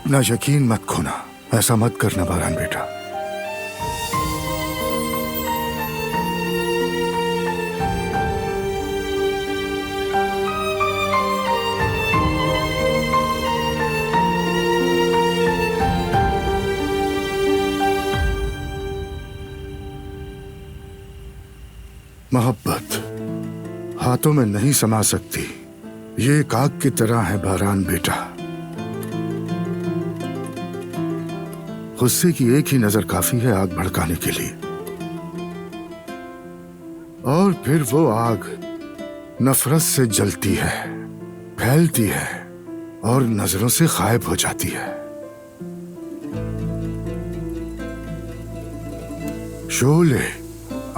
अपना यकीन मत खोना, ऐसा मत करना बारान बेटा। मोहब्बत हाथों में नहीं समा सकती, ये एक आग की तरह है बारान बेटा। गुस्से की एक ही नजर काफी है आग भड़काने के लिए, और फिर वो आग नफरत से जलती है, फैलती है और नजरों से गायब हो जाती है। शोले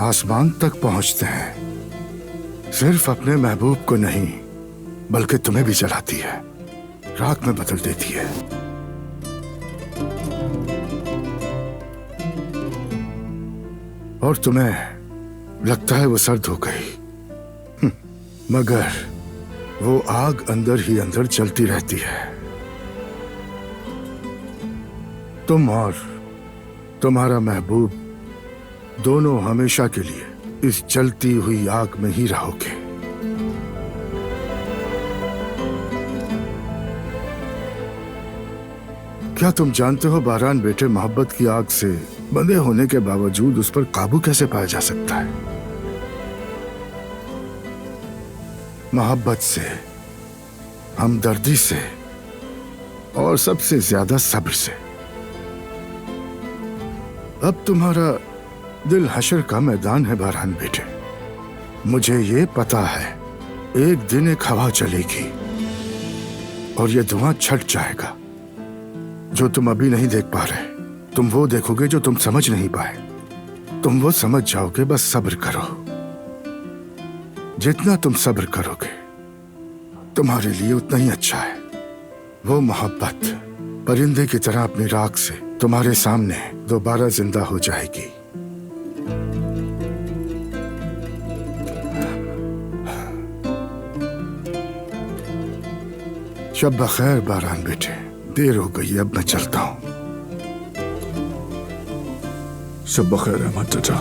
आसमान तक पहुंचते हैं, सिर्फ अपने महबूब को नहीं बल्कि तुम्हें भी जलाती है, राख में बदल देती है। और तुम्हें लगता है वो सर्द हो गई, मगर वो आग अंदर ही अंदर चलती रहती है। तुम और तुम्हारा महबूब दोनों हमेशा के लिए इस जलती हुई आग में ही रहोगे। क्या तुम जानते हो बारान बेटे, मोहब्बत की आग से बंधे होने के बावजूद उस पर काबू कैसे पाया जा सकता है? मोहब्बत से, हमदर्दी से और सबसे ज्यादा सब्र से। अब तुम्हारा दिल हशर का मैदान है बारान बेटे। मुझे ये पता है एक दिन एक हवा चलेगी और ये धुआं छट जाएगा। जो तुम अभी नहीं देख पा रहे, तुम वो देखोगे जो तुम समझ नहीं पाए। तुम वो समझ जाओगे, बस सब्र करो। जितना तुम सब्र करोगे तुम्हारे लिए उतना ही अच्छा है। वो मोहब्बत परिंदे की तरह अपनी राख से तुम्हारे सामने दोबारा जिंदा हो जाएगी। शब बखैर बारान बेटे, देर हो गई, अब मैं चलता हूं। शब बखैर अहमद चाचा।